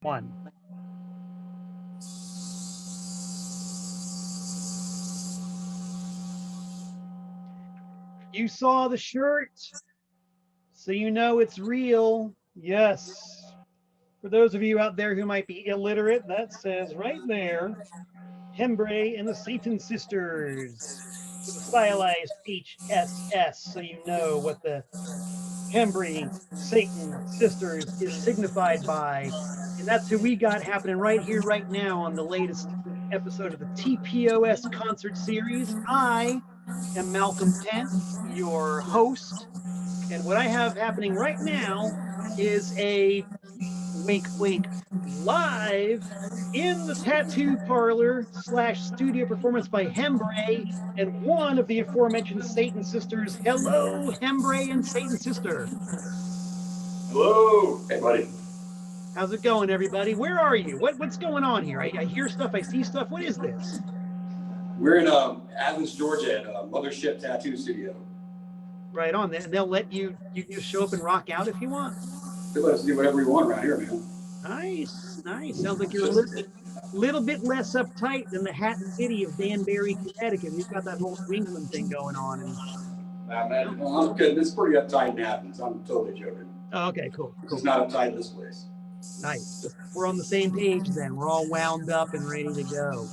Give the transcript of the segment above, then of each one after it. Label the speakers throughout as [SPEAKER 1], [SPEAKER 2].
[SPEAKER 1] One. You saw the shirt, so you know it's real. Yes. For those of you out there who might be illiterate, that says right there, Hembree and the Satan Sisters, with a stylized HSS, so you know what the Hembree Satan Sisters is signified by. And that's who we got happening right here, right now on the latest episode of the TPOS concert series. I am Malcolm Pence, your host. And what I have happening right now is a wink, wink, live in the tattoo parlor slash studio performance by Hembree and one of the aforementioned Satan Sisters. Hello, Hembree and Satan Sister.
[SPEAKER 2] Hello. Hey, buddy.
[SPEAKER 1] How's it going, everybody? Where are you? What's going on here? I hear stuff, I see stuff. What is this?
[SPEAKER 2] We're in Athens, Georgia, at Mothership Tattoo Studio.
[SPEAKER 1] Right on. And they'll let you just show up and rock out if you want.
[SPEAKER 2] They let us do whatever we want around here, man.
[SPEAKER 1] Nice, nice. Sounds like you're a little bit less uptight than the Hat City of Danbury, Connecticut. You've got that whole New England thing going on. And
[SPEAKER 2] man, well, I'm kidding. It's pretty uptight in Athens. I'm totally joking.
[SPEAKER 1] oh, okay, cool.
[SPEAKER 2] It's not uptight in this place.
[SPEAKER 1] Nice. We're on the same page then. We're all wound up and ready to go.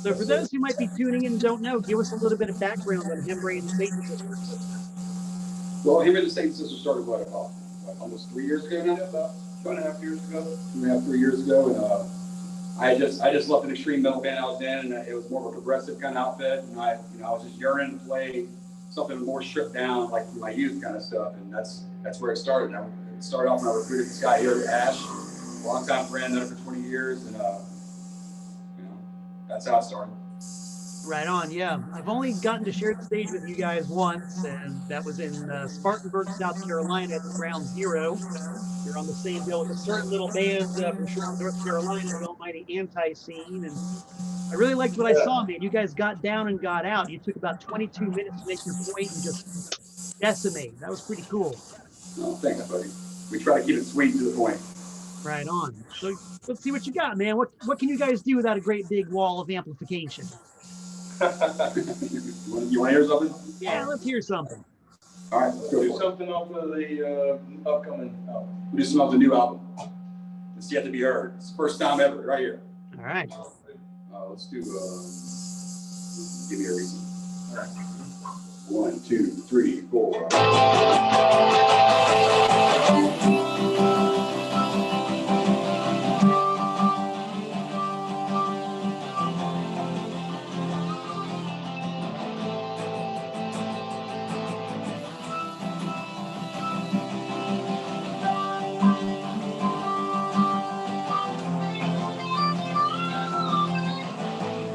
[SPEAKER 1] So for those who might be tuning in and don't know, give us a little bit of background on Hembree and the Satan Sisters.
[SPEAKER 2] Well, Hembree and the Satan Sisters started about almost 3 years ago now, about 2.5 years ago, 2.5, 3 years ago, and I just left an extreme metal band I was in, and it was more of a progressive kind of outfit, and I was just yearning to play something more stripped down, like my youth kind of stuff, and that's where it started. It started off when I recruited this guy here, Ash, longtime friend, known him for 20 years, and that's how it started.
[SPEAKER 1] Right on, yeah. I've only gotten to share the stage with you guys once, and that was in Spartanburg, South Carolina at the Ground Zero. You're on the same bill with a certain little band from Charlotte, North Carolina, the almighty Anti-Scene, and I really liked what I saw, man. You guys got down and got out. You took about 22 minutes to make your point and just decimate. That was pretty cool.
[SPEAKER 2] Oh, thanks, buddy. We try to keep it sweet to the point.
[SPEAKER 1] Right on. So let's see what you got, man. What can you guys do without a great big wall of amplification?
[SPEAKER 2] You want to hear something?
[SPEAKER 1] Yeah, let's hear something.
[SPEAKER 2] All right, let's go
[SPEAKER 3] do something off of the upcoming album.
[SPEAKER 2] We do something off the new album. It's yet to be heard. It's the first time ever, right here.
[SPEAKER 1] All right.
[SPEAKER 2] Let's do, give me a reason.
[SPEAKER 3] All right.
[SPEAKER 2] 1, 2, 3, 4.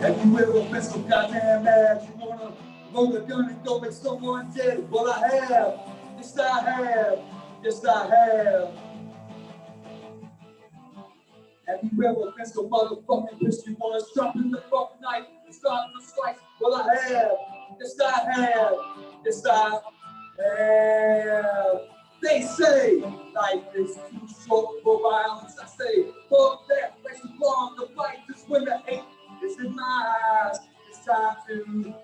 [SPEAKER 2] Have you ever been so goddamn mad you wanna load a gun and go make someone dead? Well, I have. Yes, I have. Yes, I have. Have you ever been so motherfucking pissed you wanna drop in the fucking knife and start the slice? Well, I have. Yes, I have. Yes, I have. They say life is too short for violence. I say, fuck that. Place too long to fight just when the hate is in my eyes. It's time to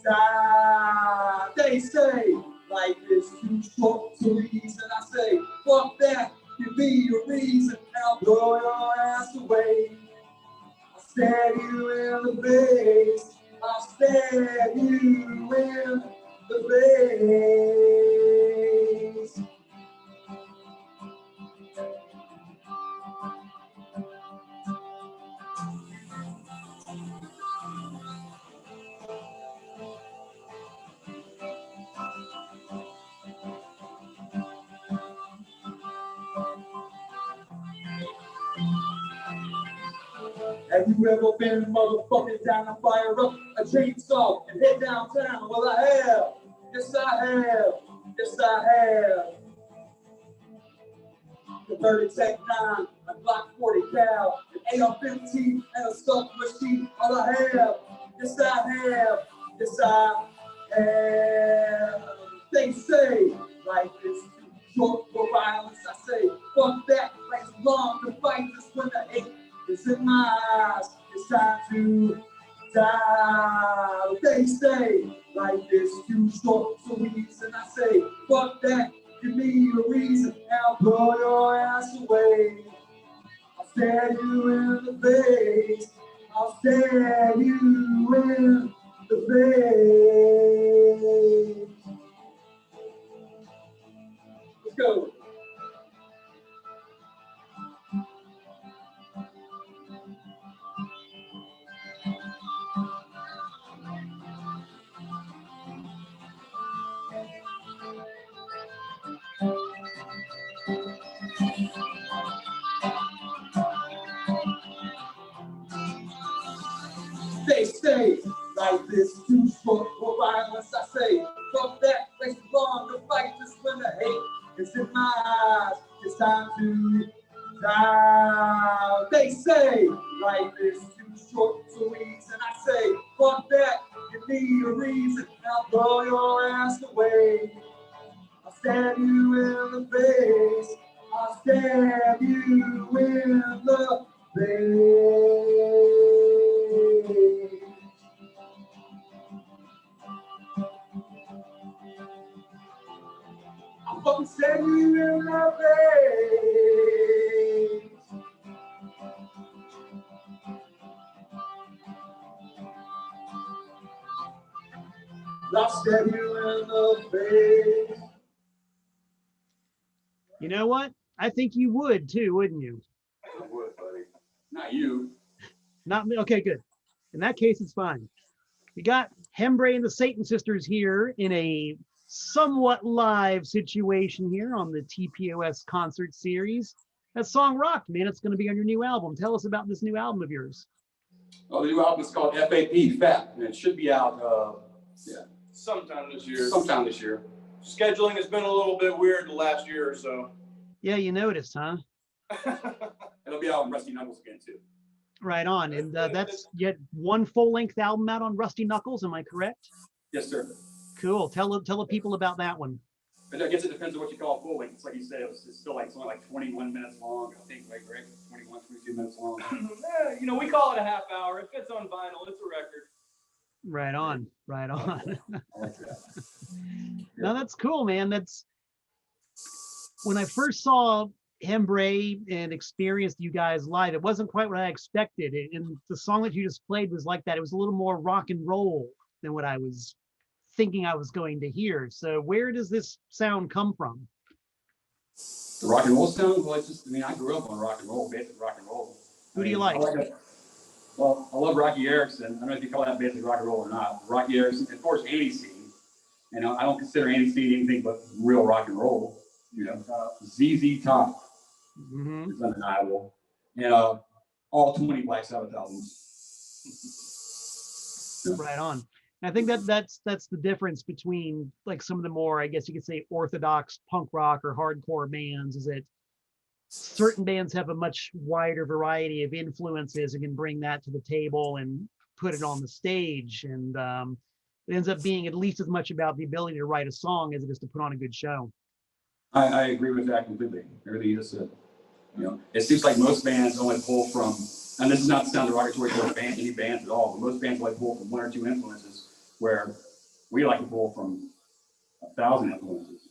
[SPEAKER 2] die. They say life is too short to reason. I say, fuck that. Give me a reason and I'll blow your ass away. I'll stab you in the face. I'll stab you in the face. Have you ever been motherfucking down to fire up a chainsaw and head downtown? Well, I have. Yes, I have. Yes, I have. Converted Tech 9, a Glock 40 cal, an AR-15, and a stuff machine. Well, I have. Yes, I have. Yes, I have. They say life is too short for violence. I say, fuck that, life's long, the fight is when the hate is in my eyes. It's time to die. They say, life is too short, so easy. And I say, fuck that, give me a reason, I'll blow your ass away. I'll stare you in the face. I'll stare you in the face. Let's go. They say life is too short for violence. I say, fuck that, race long, the fight is when the hate is in my eyes. It's time to die. They say life is too short, so easy. And I say, fuck that, give me a reason, I'll blow your ass away. I'll stab you in the face. I'll stab you in the face. I'll fucking stab you in the face. I'll stab you in the face.
[SPEAKER 1] You know what? I think you would too, wouldn't you?
[SPEAKER 3] I would, buddy. Not you.
[SPEAKER 1] Not me. Okay, good. In that case, it's fine. We got Hembree and the Satan Sisters here in a somewhat live situation here on the TPOS concert series. That song rocked, man. It's going to be on your new album. Tell us about this new album of yours.
[SPEAKER 3] Oh, the new album is called FAP, FAP, and it should be out
[SPEAKER 4] Sometime this year.
[SPEAKER 3] sometime this year.
[SPEAKER 4] Scheduling has been a little bit weird the last year or so.
[SPEAKER 1] Yeah, you noticed, huh?
[SPEAKER 3] It'll be out on Rusty Knuckles again, too.
[SPEAKER 1] Right on. And that's yet one full-length album out on Rusty Knuckles. Am I correct?
[SPEAKER 3] Yes, sir.
[SPEAKER 1] Cool. Tell the people about that one.
[SPEAKER 3] But I guess it depends on what you call full length. It's like you said, it's still like, it's only like 21 minutes long, I think, like, right? 21, 22 minutes long.
[SPEAKER 4] We call it a half hour. If it's on vinyl, it's a record.
[SPEAKER 1] Right on. Right on.
[SPEAKER 3] I like that.
[SPEAKER 1] No, that's cool, man. That's when I first saw Hembree and experienced you guys live, it wasn't quite what I expected. And the song that you just played was like that. It was a little more rock and roll than what I was thinking I was going to hear. So where does this sound come from?
[SPEAKER 3] The rock and roll sound? Well, it's just, I grew up on rock and roll, basic rock and roll.
[SPEAKER 1] Who do you like?
[SPEAKER 3] Well, I love Rocky Erickson. I don't know if you call that basic rock and roll or not. Rocky Erickson, of course, Andy C. I don't consider Andy C anything but real rock and roll. ZZ Top is undeniable. And all 20 Black Sabbath albums.
[SPEAKER 1] Right on. And I think that's the difference between like some of the more, I guess you could say, orthodox punk rock or hardcore bands, is that certain bands have a much wider variety of influences and can bring that to the table and put it on the stage. And it ends up being at least as much about the ability to write a song as it is to put on a good show.
[SPEAKER 3] I agree with that completely. Everything you just said. It seems like most bands only pull from, and this is not to sound derogatory toward any bands at all, but most bands only pull from one or two influences, where we like to pull from 1,000 influences.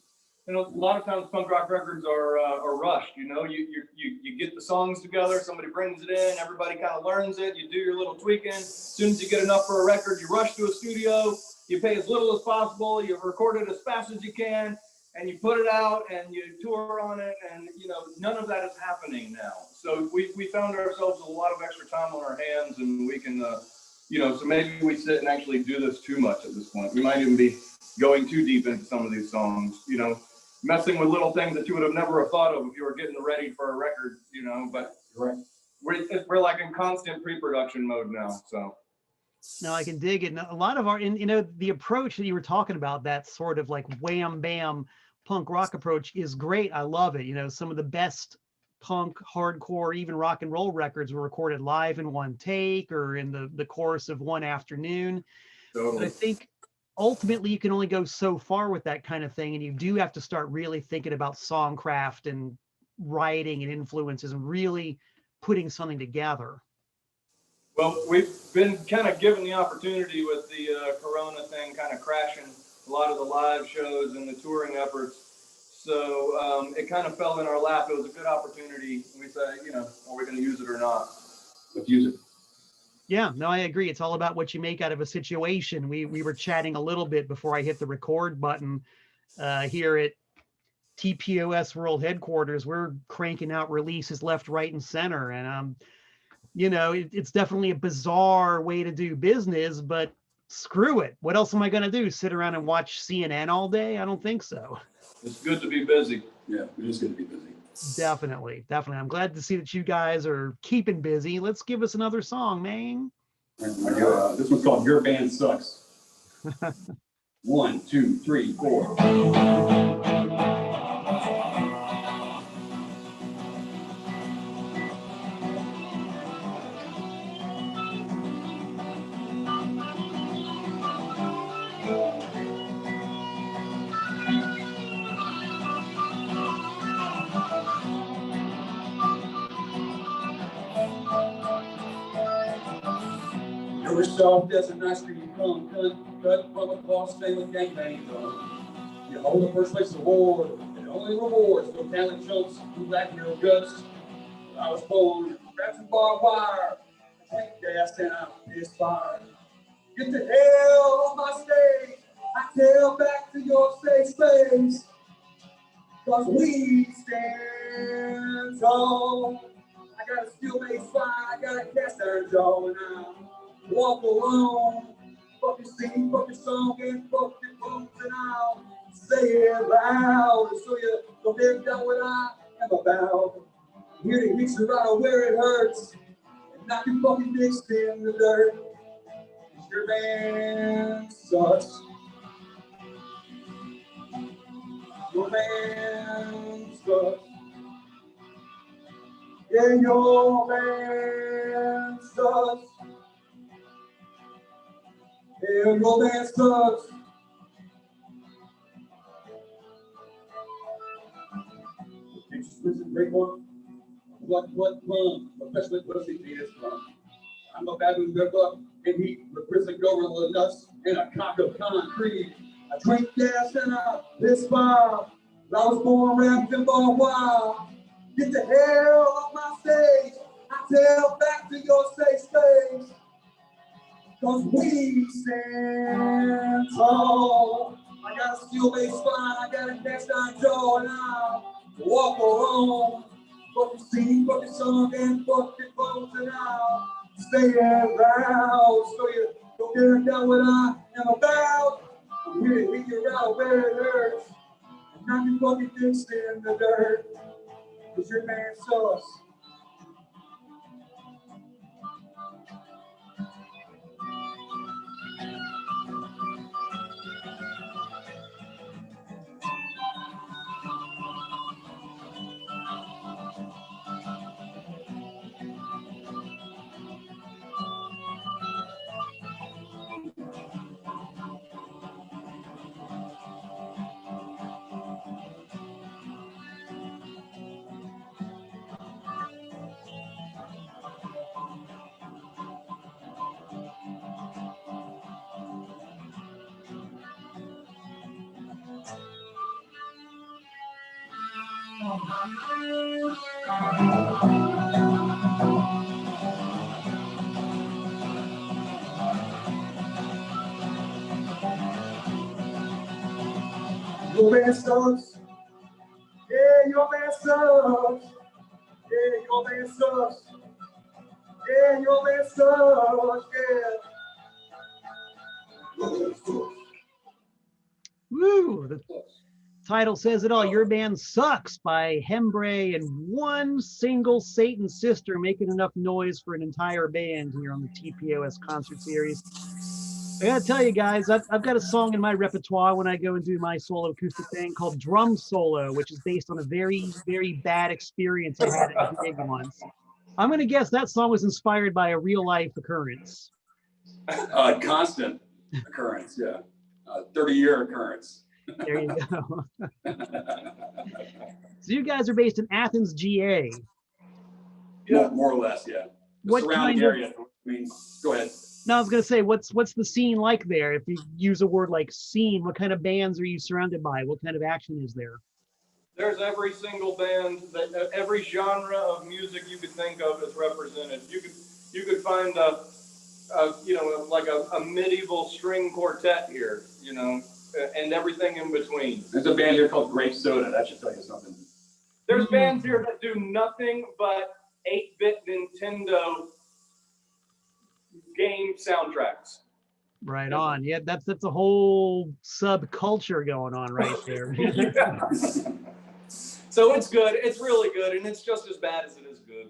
[SPEAKER 4] A lot of times punk rock records are rushed. You get the songs together, somebody brings it in, everybody kind of learns it, you do your little tweaking. As soon as you get enough for a record, you rush to a studio, you pay as little as possible, you record it as fast as you can, and you put it out and you tour on it, and none of that is happening now. So we found ourselves with a lot of extra time on our hands, and we can so maybe we sit and actually do this too much at this point. We might even be going too deep into some of these songs, messing with little things that you would have never have thought of if you were getting ready for a record, but
[SPEAKER 3] Right.
[SPEAKER 4] we're like in constant pre-production mode now. So
[SPEAKER 1] No, I can dig it. And a lot of our, the approach that you were talking about, that sort of like wham bam punk rock approach is great. I love it. Some of the best punk, hardcore, even rock and roll records were recorded live in one take or in the course of one afternoon.
[SPEAKER 3] Totally.
[SPEAKER 1] But I think ultimately you can only go so far with that kind of thing, and you do have to start really thinking about songcraft and writing and influences and really putting something together.
[SPEAKER 4] Well, we've been kind of given the opportunity with the Corona thing kind of crashing a lot of the live shows and the touring efforts. So it kind of fell in our lap. It was a good opportunity. We said, you know, are we going to use it or not?
[SPEAKER 3] Let's use it.
[SPEAKER 1] Yeah, no, I agree. It's all about what you make out of a situation. We were chatting a little bit before I hit the record button here at TPOS World Headquarters. We're cranking out releases left, right, and center. And, you know, it's definitely a bizarre way to do business, but screw it. What else am I going to do? Sit around and watch CNN all day? I don't think so.
[SPEAKER 4] It's good to be busy.
[SPEAKER 3] Yeah, it is good to be busy.
[SPEAKER 1] Definitely. I'm glad to see that you guys are keeping busy. Let's give us another song, man.
[SPEAKER 3] This one's called Your Band Sucks. 1, 2, 3, 4.
[SPEAKER 2] You're as soft as an ice cream cone, cut from a cross failing gangbang drum. You hold the first place award, and only rewards for talent chumps who lack real guts. I was born wrapped in barbed wire, tank gas, and I'm inspired. Get the hell off my stage, I tell back to your safe space. Cause we stand tall. I got a steel-made spine, I got a cast iron jaw, and I walk alone. Fuck your scene, fuck your song, and fuck your bones, and I'll say it loud so you don't hear down what I am about. I'm here to hit you right where it hurts and knock your fucking dicks in the dirt. 'Cause your band sucks. Your band sucks. Yeah, your band sucks. Yeah, your band sucks. Listen, great one. What fun, especially pussy is fun. I'm a baboon river, and he represents gorilla nuts and a cock of concrete. I drink gas and I piss fire. I was born wrapped in barbed wire. Get the hell off my stage. I tell back to your safe space. Cause we stand tall. I got a steel-based spine, I got a cast iron jaw, and I'll walk alone. Fuck your scene, fuck your song, and fuck your bones, and I'll say it loud so you don't get down what I am about. I'm here to hit you out where it hurts and knock your fucking dicks in the dirt. Cause your man sucks. Your man sucks. Yeah, your man sucks. Yeah, your man sucks. Yeah, your man sucks. Yeah.
[SPEAKER 1] Woo! The title says it all. Your Band Sucks by Hembree and one single Satan sister making enough noise for an entire band here on the TPOS concert series. I gotta tell you guys, I've got a song in my repertoire when I go and do my solo acoustic thing called Drum Solo, which is based on a very, very bad experience I had at a gig once. I'm gonna guess that song was inspired by a real life occurrence.
[SPEAKER 3] Constant occurrence, yeah. 30-year occurrence.
[SPEAKER 1] There you go. So you guys are based in Athens, GA.
[SPEAKER 3] Yeah, more or less, yeah. The
[SPEAKER 1] What
[SPEAKER 3] surrounding
[SPEAKER 1] kind of-
[SPEAKER 3] area. I mean, go ahead.
[SPEAKER 1] No, I was gonna say, what's the scene like there? If you use a word like scene, what kind of bands are you surrounded by? What kind of action is there?
[SPEAKER 4] There's every single band that every genre of music you could think of is represented. You could find like a medieval string quartet here, and everything in between.
[SPEAKER 3] There's a band here called Grape Soda. That should tell you something.
[SPEAKER 4] There's bands here that do nothing but 8-bit Nintendo game soundtracks.
[SPEAKER 1] Right on. Yeah, that's a whole subculture going on right there.
[SPEAKER 4] Yeah. So it's good. It's really good, and it's just as bad as it is good.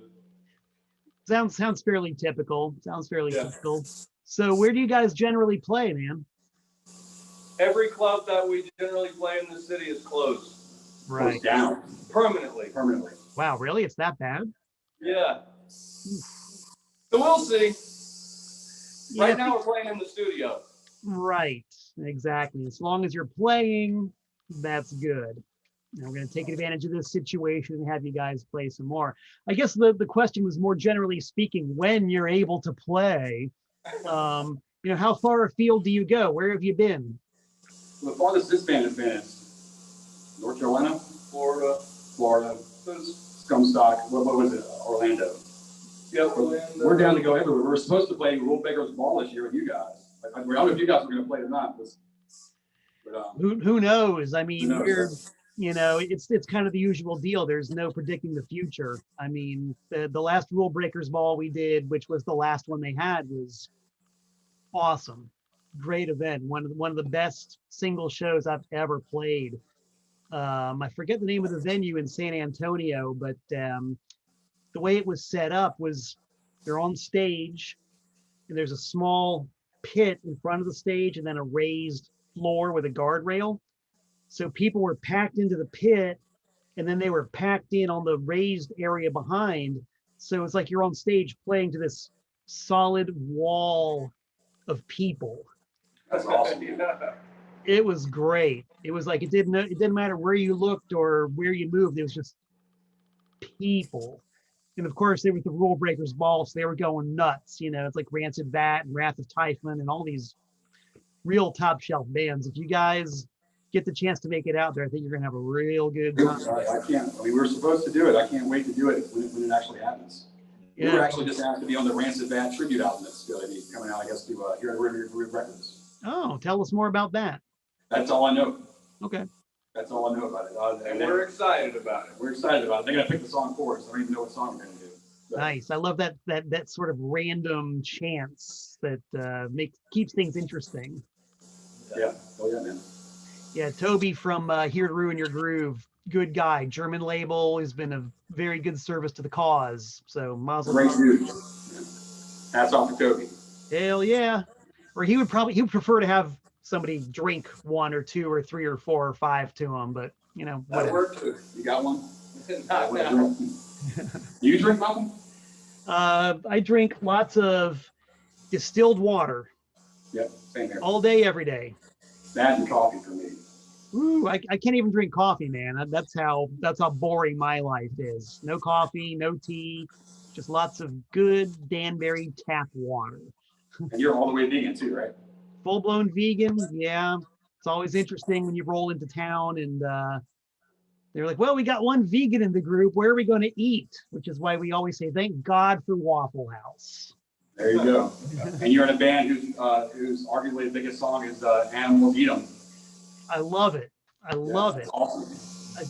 [SPEAKER 1] Sounds fairly typical. Sounds fairly
[SPEAKER 4] Yeah.
[SPEAKER 1] typical. So where do you guys generally play, man?
[SPEAKER 4] Every club that we generally play in the city is closed
[SPEAKER 1] Right.
[SPEAKER 3] Down
[SPEAKER 4] permanently.
[SPEAKER 3] permanently.
[SPEAKER 1] Wow, really? It's that bad?
[SPEAKER 4] Yeah. So we'll see.
[SPEAKER 1] Yeah,
[SPEAKER 4] Right now we're playing in the studio.
[SPEAKER 1] right. Exactly. As long as you're playing, that's good. Now we're going to take advantage of this situation and have you guys play some more. I guess the question was more generally speaking, when you're able to play, how far afield do you go? Where have you been?
[SPEAKER 3] Well, the farthest this band has been is North Carolina, Florida, Scumstock. What was it? Orlando.
[SPEAKER 4] Yeah, Orlando.
[SPEAKER 3] We're down to go everywhere. We were supposed to play Rule Breakers Ball this year with you guys. I don't know if you guys were going to play it or not. But
[SPEAKER 1] Who knows? I mean,
[SPEAKER 3] Who knows?
[SPEAKER 1] it's kind of the usual deal. There's no predicting the future. I mean, the last Rule Breakers Ball we did, which was the last one they had, was awesome. Great event. One of the best single shows I've ever played. I forget the name of the venue in San Antonio, but the way it was set up was they're on stage and there's a small pit in front of the stage and then a raised floor with a guardrail. So people were packed into the pit and then they were packed in on the raised area behind. So it's like you're on stage playing to this solid wall of people.
[SPEAKER 3] that's awesome.
[SPEAKER 4] Yeah.
[SPEAKER 1] It was great. It was like it didn't matter where you looked or where you moved. It was just people. And of course, they were the Rule Breakers Ball, so they were going nuts. It's like Rancid Bat and Wrath of Typhon and all these real top shelf bands. If you guys get the chance to make it out there, I think you're gonna have a real good time.
[SPEAKER 3] I can't. I mean, we're supposed to do it. I can't wait to do it when it actually happens. We were actually just asked to be on the Rancid Bat tribute album that's going to be coming out, I guess, to here at River Records.
[SPEAKER 1] Oh, tell us more about that.
[SPEAKER 3] That's all I know.
[SPEAKER 1] Okay.
[SPEAKER 3] That's all I know about it.
[SPEAKER 4] And we're excited about it.
[SPEAKER 3] We're excited about it. They're going to pick the song for us. I don't even know what song we're going to do. But
[SPEAKER 1] Nice. I love that sort of random chance that keeps things interesting.
[SPEAKER 3] yeah. Oh, yeah, man.
[SPEAKER 1] Yeah, Toby from Here to Ruin Your Groove, good guy, German label, has been a very good service to the cause. So mazel
[SPEAKER 3] Great
[SPEAKER 1] tov.
[SPEAKER 3] dude. Hats off to Kobe.
[SPEAKER 1] Hell yeah. Or he would prefer to have somebody drink 1 or 2 or 3 or 4 or 5 to him, but
[SPEAKER 4] That
[SPEAKER 1] whatever.
[SPEAKER 4] worked too.
[SPEAKER 3] You got one?
[SPEAKER 4] Not now.
[SPEAKER 3] You drink, Malcolm?
[SPEAKER 1] I drink lots of distilled water
[SPEAKER 3] Yep, same here.
[SPEAKER 1] all day, every day.
[SPEAKER 3] That and coffee for me.
[SPEAKER 1] Ooh, I can't even drink coffee, man. That's how boring my life is. No coffee, no tea, just lots of good Danbury tap water.
[SPEAKER 3] And you're all the way vegan too, right?
[SPEAKER 1] Full-blown vegan, yeah. It's always interesting when you roll into town and they're like, well, we got one vegan in the group. Where are we going to eat? Which is why we always say, thank God for Waffle House.
[SPEAKER 3] There you go. And you're in a band whose arguably the biggest song is Animals Eat 'Em.
[SPEAKER 1] I love it. I love it.
[SPEAKER 3] Awesome.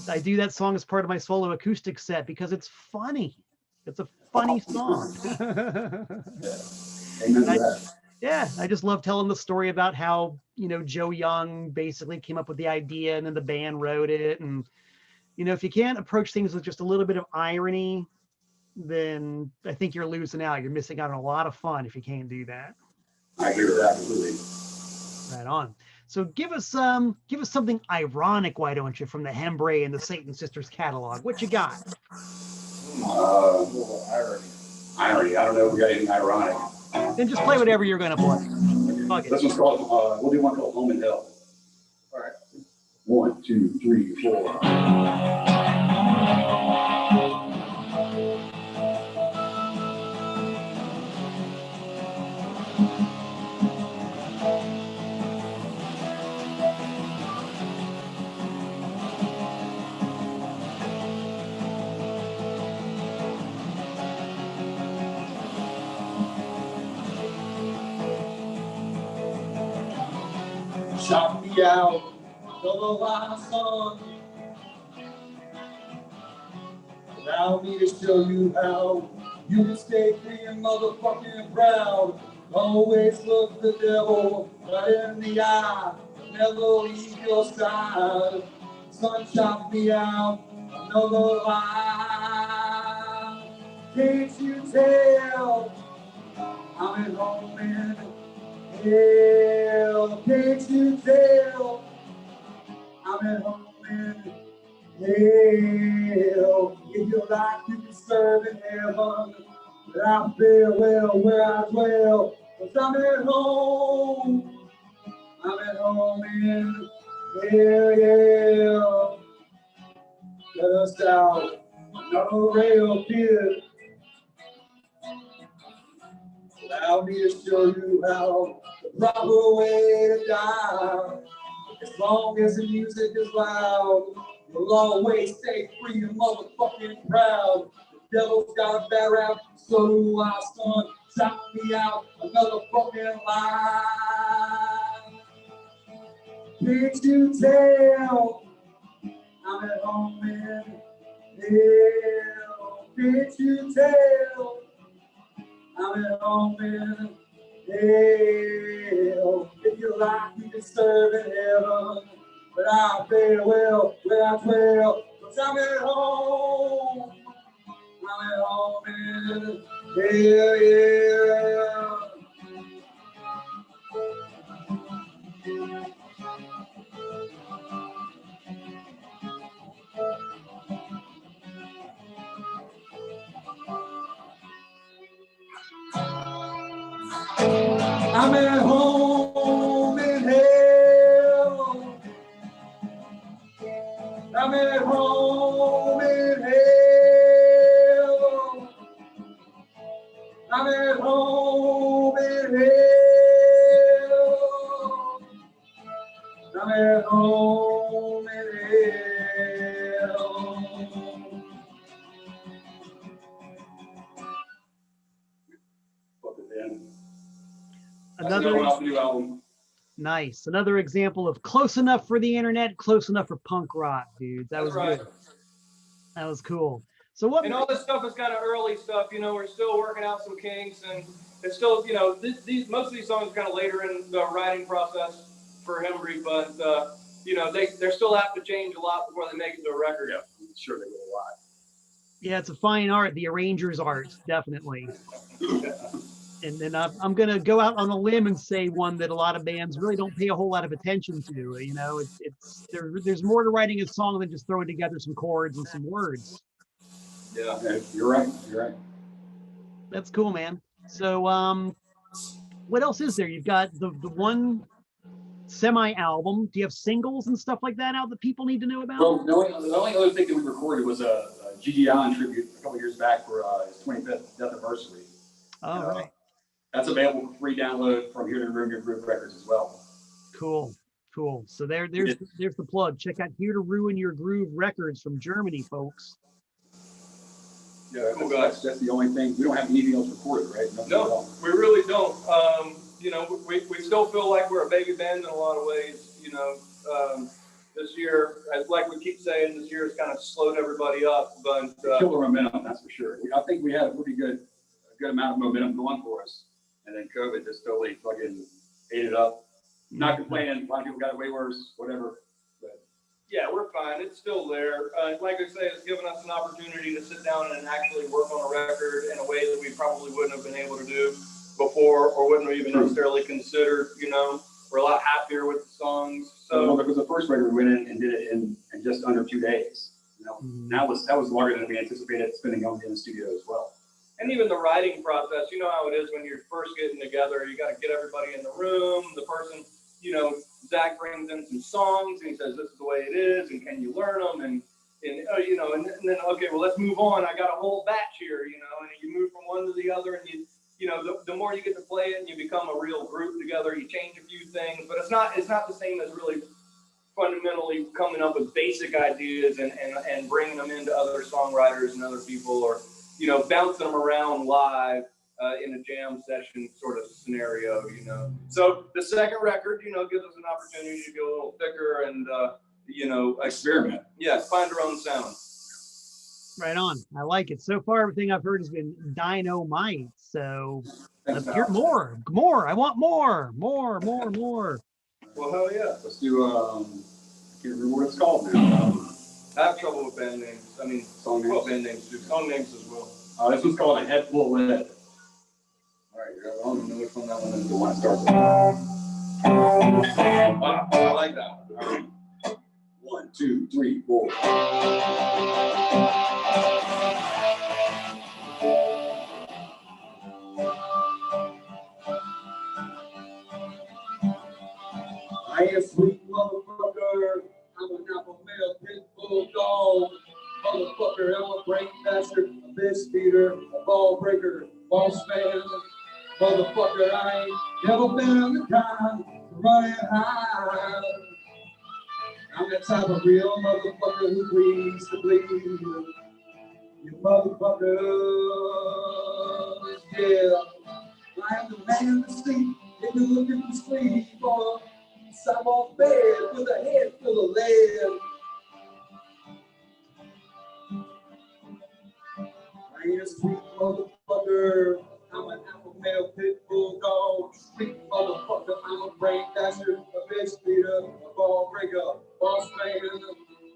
[SPEAKER 1] I do that song as part of my solo acoustic set because it's funny. It's a funny song.
[SPEAKER 3] Amen to that.
[SPEAKER 1] Yeah, I just love telling the story about how, Joe Young basically came up with the idea and then the band wrote it. And, if you can't approach things with just a little bit of irony, then I think you're losing out. You're missing out on a lot of fun if you can't do that.
[SPEAKER 3] I agree with that completely.
[SPEAKER 1] Right on. So give us something ironic, why don't you, from the Hembree and the Satan Sisters catalog? What you got?
[SPEAKER 3] Irony. I don't know if we got anything ironic.
[SPEAKER 1] Then just play whatever you're going to play. Fuck it.
[SPEAKER 3] This one's called, we'll do one called Home in Hell. 1, 2, 3, 4.
[SPEAKER 2] Shout me out, another line, son. Allow me to show you how you can stay free and motherfucking proud. Always look the devil right in the eye, never leave your side. Son, shout me out, another line. Can't you tell I'm at home in hell? Can't you tell I'm at home in hell? If you like, you can serve in heaven. But I feel well where I dwell. 'Cause I'm at home. I'm at home in hell, yeah. Let us out. No rail kid. Allow me to show you how the proper way to die. As long as the music is loud, you'll always stay free and motherfucking proud. The devil's got a bad rap, so do I, son. Shout me out another fucking line. Can't you tell I'm at home in hell? Can't you tell I'm at home in hell? If you like, you can serve in heaven. But I fare well where I dwell. 'Cause I'm at home. I'm at home in hell, yeah. I'm at home in hell. I'm at home in hell. I'm at home in hell. I'm at home in hell.
[SPEAKER 3] Fuck it, man. That's
[SPEAKER 1] Another
[SPEAKER 3] another one off the new album.
[SPEAKER 1] nice. Another example of close enough for the internet, close enough for punk rock, dude. That was
[SPEAKER 4] right.
[SPEAKER 1] good. That was cool. So what?
[SPEAKER 4] And all this stuff is kind of early stuff, you know, we're still working out some kinks, and it's still, you know, these most of these songs are kind of later in the writing process for Hembree, but, you know, they're still have to change a lot before they make it to a record.
[SPEAKER 3] Yeah, I'm sure they will a lot.
[SPEAKER 1] Yeah, it's a fine art, the arranger's art, definitely. And then I'm gonna go out on a limb and say one that a lot of bands really don't pay a whole lot of attention to. You know, there's more to writing a song than just throwing together some chords and some words.
[SPEAKER 4] Yeah.
[SPEAKER 3] Okay, you're right. You're right.
[SPEAKER 1] That's cool, man. So what else is there? You've got the one semi-album. Do you have singles and stuff like that out that people need to know about?
[SPEAKER 3] Well, the only other thing that we recorded was a G.G. Allen tribute a couple years back for his 25th death anniversary.
[SPEAKER 1] Oh, right.
[SPEAKER 3] That's available for free download from Here to Ruin Your Groove Records as well.
[SPEAKER 1] Cool. So there's the plug. Check out Here to Ruin Your Groove Records from Germany, folks.
[SPEAKER 3] Yeah, that's the only thing. We don't have anything else recorded, right?
[SPEAKER 4] No, we really don't. You know, we still feel like we're a baby band in a lot of ways. You know, this year, like we keep saying, this year has kind of slowed everybody up. But
[SPEAKER 3] killed the momentum, that's for sure. I think we had a pretty good amount of momentum going for us, and then COVID just totally fucking ate it up. Not complaining. A lot of people got it way worse. Whatever. But
[SPEAKER 4] yeah, we're fine. It's still there. Like I say, it's given us an opportunity to sit down and actually work on a record in a way that we probably wouldn't have been able to do before, or wouldn't have even necessarily considered. You know, we're a lot happier with the songs. So
[SPEAKER 3] because the first record we went in and did it in just under 2 days. You know, that was longer than we anticipated spending on in the studio as well.
[SPEAKER 4] And even the writing process, you know how it is when you're first getting together. You got to get everybody in the room. The person you know, Zach brings in some songs and he says, this is the way it is, and can you learn them? And you know, and then, okay, well, let's move on. I got a whole batch here, you know, and you move from one to the other, and you know, the more you get to play it and you become a real group together, you change a few things, but it's not the same as really fundamentally coming up with basic ideas and bringing them into other songwriters and other people, or, you know, bouncing them around live in a jam session sort of scenario, you know. So the second record, you know, gives us an opportunity to go a little thicker and, you know, experiment. Yes, find our own sound.
[SPEAKER 1] Right on. I like it. So far, everything I've heard has been dynamite. So let's hear more. More. I want more. More.
[SPEAKER 4] Well, hell yeah.
[SPEAKER 3] Let's do, I can't remember what it's called now.
[SPEAKER 4] I have trouble with band names. I mean,
[SPEAKER 3] Song names.
[SPEAKER 4] well, band names too. Song names as well.
[SPEAKER 3] This one's called A Head Full of Lead. All right, I don't even know which one that one is. The one that starts with.
[SPEAKER 4] Wow, I like that one. All right.
[SPEAKER 3] 1, 2, 3, 4.
[SPEAKER 2] I ain't a sweet motherfucker. I'm an alpha male pit bull dog. Motherfucker, I'm a brain bastard, a bitch beater, a ball breaker, boss man. Motherfucker, I ain't never been the kind to run and hide. I'm the type of real motherfucker who bleeds to bleed. You motherfuckers, yeah. I am the man that sleep if you're looking for sleep on a sidewalk bed with a head full of lead. I ain't a street motherfucker. I'm an alpha male pit bull dog. Street motherfucker. I'm a brain dasher, a bitch beater, a ball breaker, boss man.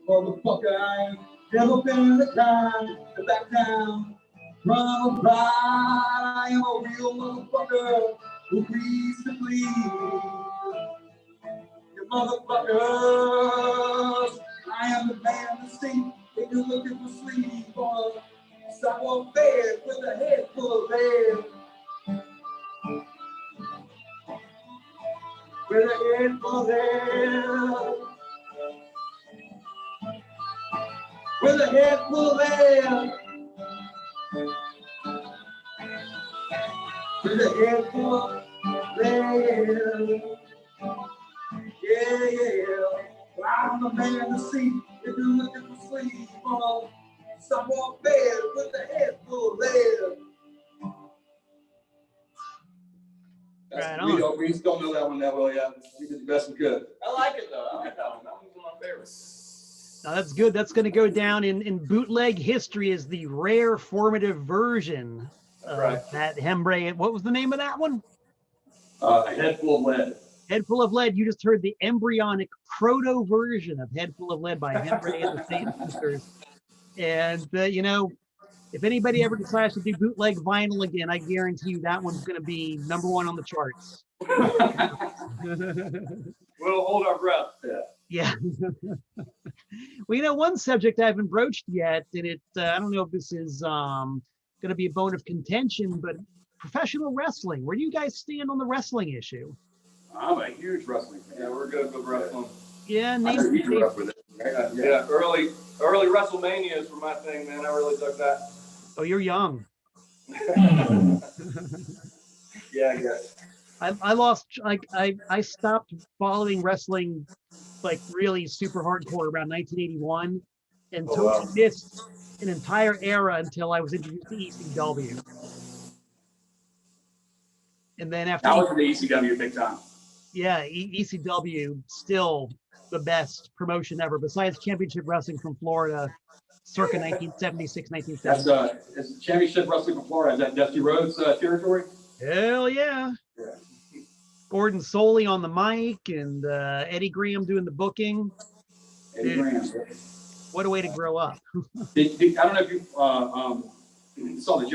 [SPEAKER 2] Motherfucker, I ain't never been the kind to back down. Run or ride. I am a real motherfucker who bleeds to bleed. You motherfuckers. I am the man to see if you're looking for sleep on a sidewalk bed with a head full of lead. With a head full of lead. With a head full of lead. With a head full of lead. Yeah. I'm the man to see if you're looking for sleep on a sidewalk bed with a head full of lead.
[SPEAKER 1] Right
[SPEAKER 3] We just don't know that one that well yet. We did the best we could.
[SPEAKER 4] I like it though. I like that one. That one's one of my favorites.
[SPEAKER 1] Now that's good. That's going to go down in bootleg history as the rare formative version of
[SPEAKER 4] Right.
[SPEAKER 1] that Hembree. What was the name of that one?
[SPEAKER 3] A Head Full of Lead.
[SPEAKER 1] Head Full of Lead. You just heard the embryonic proto version of Head Full of Lead by Hembree and the Satan Sisters. And, you know, if anybody ever decides to do bootleg vinyl again, I guarantee you that one's going to be #1 on the charts.
[SPEAKER 4] We'll hold our breath.
[SPEAKER 1] Yeah. Well, you know, one subject I haven't broached yet, and I don't know if this is going to be a bone of contention, but professional wrestling. Where do you guys stand on the wrestling issue?
[SPEAKER 3] I'm a huge wrestling fan.
[SPEAKER 4] Yeah, we're good with wrestling.
[SPEAKER 1] Yeah,
[SPEAKER 3] I know you grew up with it.
[SPEAKER 4] Yeah, early WrestleManias were my thing, man. I really dug that.
[SPEAKER 1] Oh, you're young.
[SPEAKER 4] Yeah, I guess.
[SPEAKER 1] I lost, like, I stopped following wrestling, like, really super hardcore around 1981, and totally missed an entire era until I was introduced to ECW. And then after
[SPEAKER 3] I was in the ECW big time.
[SPEAKER 1] yeah, ECW still the best promotion ever, besides Championship Wrestling from Florida, circa 1976, 1970.
[SPEAKER 3] That's Championship Wrestling from Florida. Is that Dusty Rhodes territory?
[SPEAKER 1] Hell yeah.
[SPEAKER 3] Yeah.
[SPEAKER 1] Gordon Soley on the mic and Eddie Graham doing the booking.
[SPEAKER 3] Eddie Graham.
[SPEAKER 1] What a way to grow up.
[SPEAKER 3] I don't know if you saw the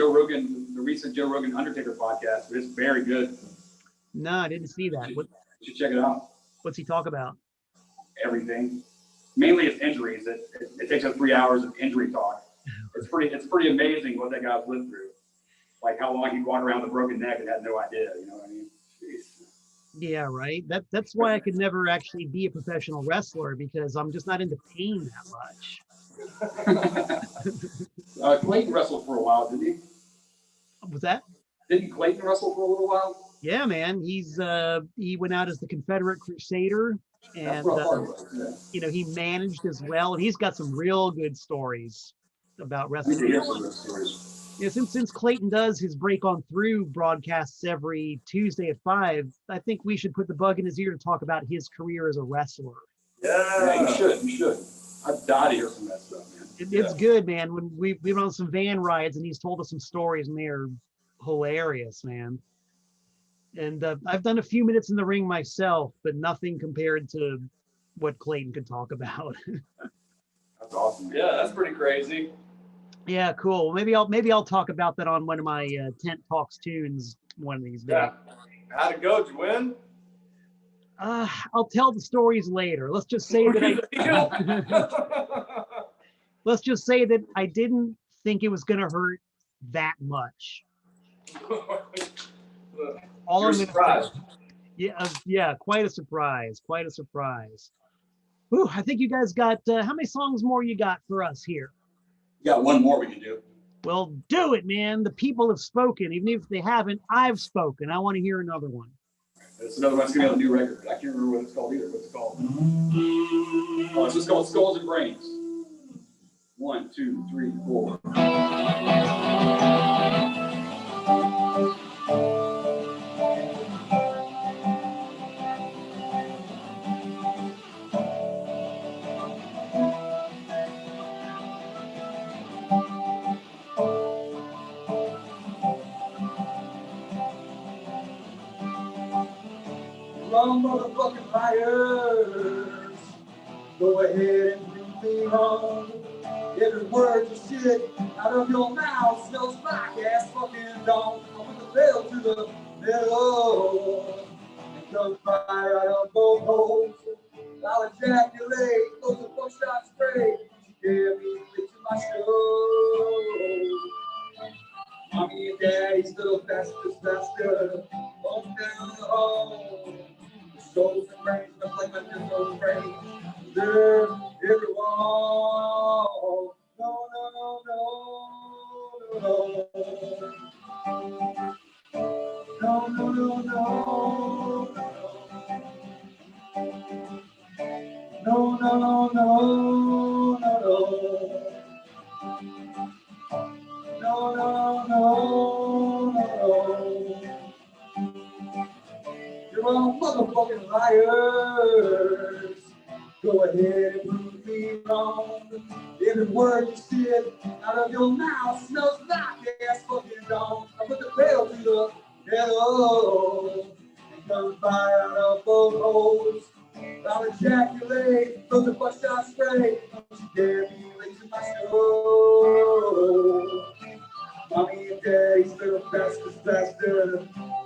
[SPEAKER 3] recent Joe Rogan Undertaker podcast, but it's very good.
[SPEAKER 1] No, I didn't see that.
[SPEAKER 3] You should check it out.
[SPEAKER 1] What's he talk about?
[SPEAKER 3] Everything. Mainly it's injuries. It takes up 3 hours of injury talk. It's pretty amazing what that guy's lived through. Like how long he walked around with a broken neck and had no idea, you know what I mean? Jeez.
[SPEAKER 1] Yeah, right. That's why I could never actually be a professional wrestler, because I'm just not into pain that much.
[SPEAKER 3] Clayton wrestled for a while, didn't he?
[SPEAKER 1] Was that?
[SPEAKER 3] Didn't Clayton wrestle for a little while?
[SPEAKER 1] Yeah, man. He went out as the Confederate Crusader,
[SPEAKER 3] That's
[SPEAKER 1] and
[SPEAKER 3] what I thought it was. Yeah.
[SPEAKER 1] you know, he managed as well, and he's got some real good stories about
[SPEAKER 3] I need
[SPEAKER 1] wrestling.
[SPEAKER 3] to hear some of those stories.
[SPEAKER 1] Yeah, since Clayton does his Break On Through broadcasts every Tuesday at 5, I think we should put the bug in his ear to talk about his career as a wrestler.
[SPEAKER 3] Yeah, you should. You should. I'd die to hear some of that stuff, man.
[SPEAKER 1] It's good, man. When we've been on some van rides and he's told us some stories, and they're hilarious, man. And I've done a few minutes in the ring myself, but nothing compared to what Clayton could talk about.
[SPEAKER 3] That's awesome. Man.
[SPEAKER 4] Yeah, that's pretty crazy.
[SPEAKER 1] Yeah, cool. Maybe I'll talk about that on one of my Tent Talks tunes one of these days.
[SPEAKER 4] Yeah. How'd it go? Did you win?
[SPEAKER 1] I'll tell the stories later. Let's just say that let's just say that I didn't think it was going to hurt that much.
[SPEAKER 4] You're surprised.
[SPEAKER 1] Yeah, quite a surprise. Quite a surprise. Whew, I think you guys got how many songs more you got for us here?
[SPEAKER 3] You got one more we can do.
[SPEAKER 1] Well, do it, man. The people have spoken. Even if they haven't, I've spoken. I want to hear another one.
[SPEAKER 3] It's another one that's gonna be on a new record. I can't remember what it's called either. What's it called? Oh, it's just called Skulls and Brains. 1, 2, 3, 4.
[SPEAKER 2] Wrong motherfucking liars. Go ahead and prove me wrong. Every word you shit out of your mouth smells like ass fucking dog. I put the bell to the middle and come fire out of both holes. I'll ejaculate, those are buckshot spray. Scare me into my show. Mommy and daddy's little faster. On down the hall. The souls and brains look like my disco brains. There, everyone. No, no, no, no, no. No, no, no, no, no. No, no, no, no, no. No, no, no, no. You're all motherfucking liars. Go ahead and prove me wrong. Every word you spit out of your mouth smells like ass fucking dog. I put the pedal to the metal and come fire out of both holes. I'll ejaculate from the buckshot spray. Don't you dare be late to my show. Mommy and daddy's little faster.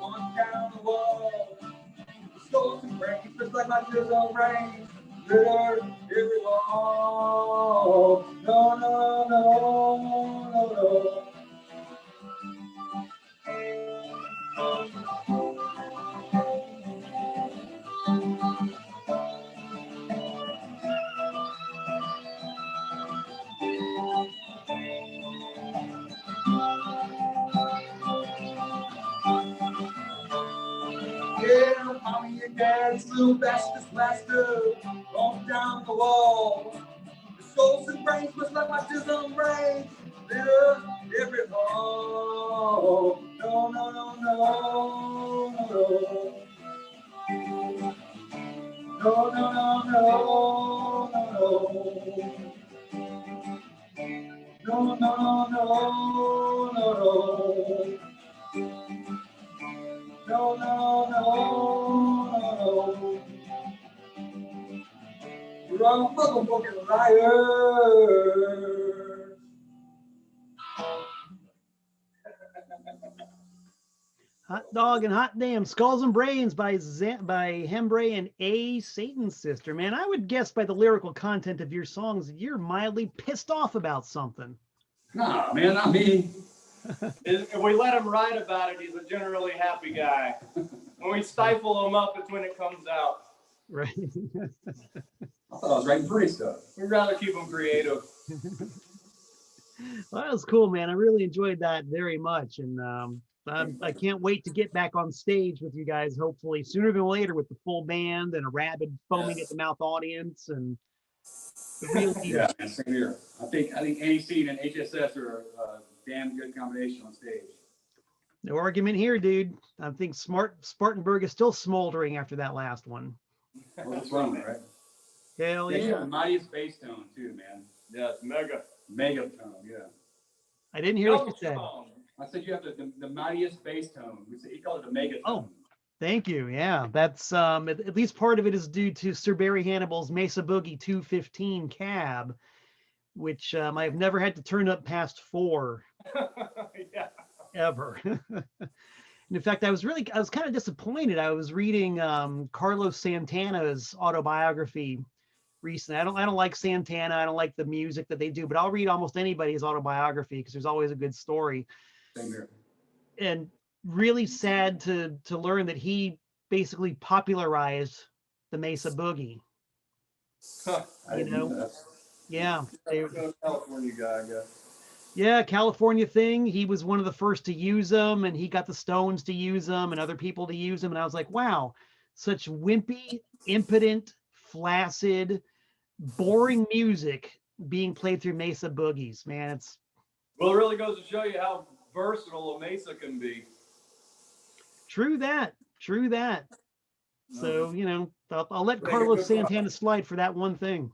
[SPEAKER 2] On down the wall. The skulls and brains, just like my tears on rain. Glitter everyone. No, no, no, no, no. Yeah, mommy and daddy's little bastards plaster on down the wall. The skulls and brains just like my tears on rain. Glitter everyone. No, no, no, no, no. No, no, no, no, no. No, no, no, no, no. No, no, no, no. You're all motherfucking liars.
[SPEAKER 1] Hot dog and hot damn, Skulls and Brains by Hembree and A Satan's Sister. Man, I would guess by the lyrical content of your songs that you're mildly pissed off about something.
[SPEAKER 3] Nah, man, not me.
[SPEAKER 4] If we let him write about it, he's a generally happy guy. When we stifle them up, it's when it comes out.
[SPEAKER 1] Right.
[SPEAKER 3] I thought I was writing pretty stuff.
[SPEAKER 4] We'd rather keep them creative.
[SPEAKER 1] Well, that was cool, man. I really enjoyed that very much. And I can't wait to get back on stage with you guys, hopefully sooner than later, with the full band and a rabid foaming at the mouth audience and the real deal.
[SPEAKER 3] Yeah, man, same here. I think NEC and HSS are a damn good combination on stage.
[SPEAKER 1] No argument here, dude. I think Spartanburg is still smoldering after that last one.
[SPEAKER 3] Well, that's wrong, right?
[SPEAKER 1] Hell
[SPEAKER 3] Yeah,
[SPEAKER 1] yeah.
[SPEAKER 3] you have the mightiest bass tone too, man.
[SPEAKER 4] Yeah, it's mega.
[SPEAKER 3] Mega tone, yeah.
[SPEAKER 1] I didn't hear what you said.
[SPEAKER 3] I said you have the mightiest bass tone. He called it a mega tone.
[SPEAKER 1] Oh, thank you. Yeah, that's at least part of it is due to Sir Barry Hannibal's Mesa Boogie 215 cab, which I have never had to turn up past 4
[SPEAKER 4] Yeah.
[SPEAKER 1] ever. And in fact, I was kind of disappointed. I was reading Carlos Santana's autobiography recently. I don't like Santana. I don't like the music that they do, but I'll read almost anybody's autobiography because there's always a good story.
[SPEAKER 3] Same here.
[SPEAKER 1] And really sad to learn that he basically popularized the Mesa Boogie. You know? Yeah.
[SPEAKER 4] California guy, I guess.
[SPEAKER 1] Yeah, California thing. He was one of the first to use them, and he got the Stones to use them and other people to use them. And I was like, wow, such wimpy, impotent, flaccid, boring music being played through Mesa Boogies. Man,
[SPEAKER 4] Well, it really goes to show you how versatile a Mesa can be.
[SPEAKER 1] True that. So, you know, I'll let Carlos Santana slide for that one thing.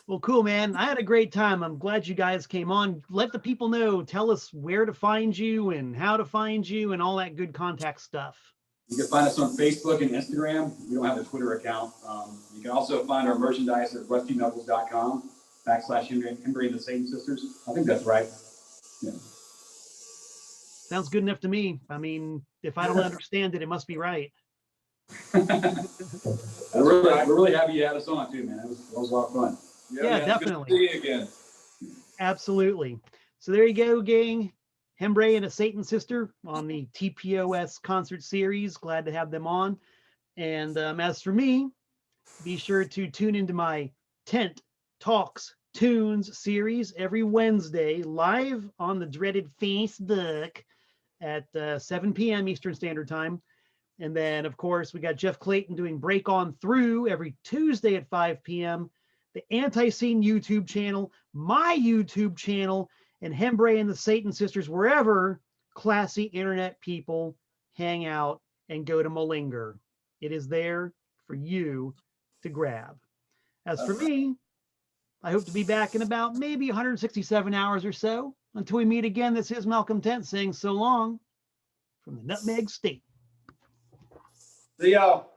[SPEAKER 1] Well, cool, man. I had a great time. I'm glad you guys came on. Let the people know. Tell us where to find you and how to find you and all that good contact stuff.
[SPEAKER 3] You can find us on Facebook and Instagram. We don't have a Twitter account. You can also find our merchandise at rustyknuckles.com/Hembree and the Satan Sisters. I think that's right. Yeah.
[SPEAKER 1] Sounds good enough to me. I mean, if I don't understand it, it must be right.
[SPEAKER 3] We're really happy you had us on too, man. It was a lot of fun.
[SPEAKER 1] Yeah,
[SPEAKER 4] man,
[SPEAKER 1] definitely.
[SPEAKER 4] Good to see you again.
[SPEAKER 1] Absolutely. So there you go, gang. Hembree and a Satan Sister on the TPOS concert series. Glad to have them on. And as for me, be sure to tune into my Tent Talks Tunes series every Wednesday live on the dreaded Facebook at 7 p.m. Eastern Standard Time. And then, of course, we got Jeff Clayton doing Break On Through every Tuesday at 5 p.m. The Anti-Scene YouTube channel, my YouTube channel, and Hembree and the Satan Sisters, wherever classy internet people hang out and go to malinger. It is there for you to grab. As for me, I hope to be back in about maybe 167 hours or so. Until we meet again, this is Malcolm Tent saying so long from the Nutmeg State.
[SPEAKER 4] See y'all.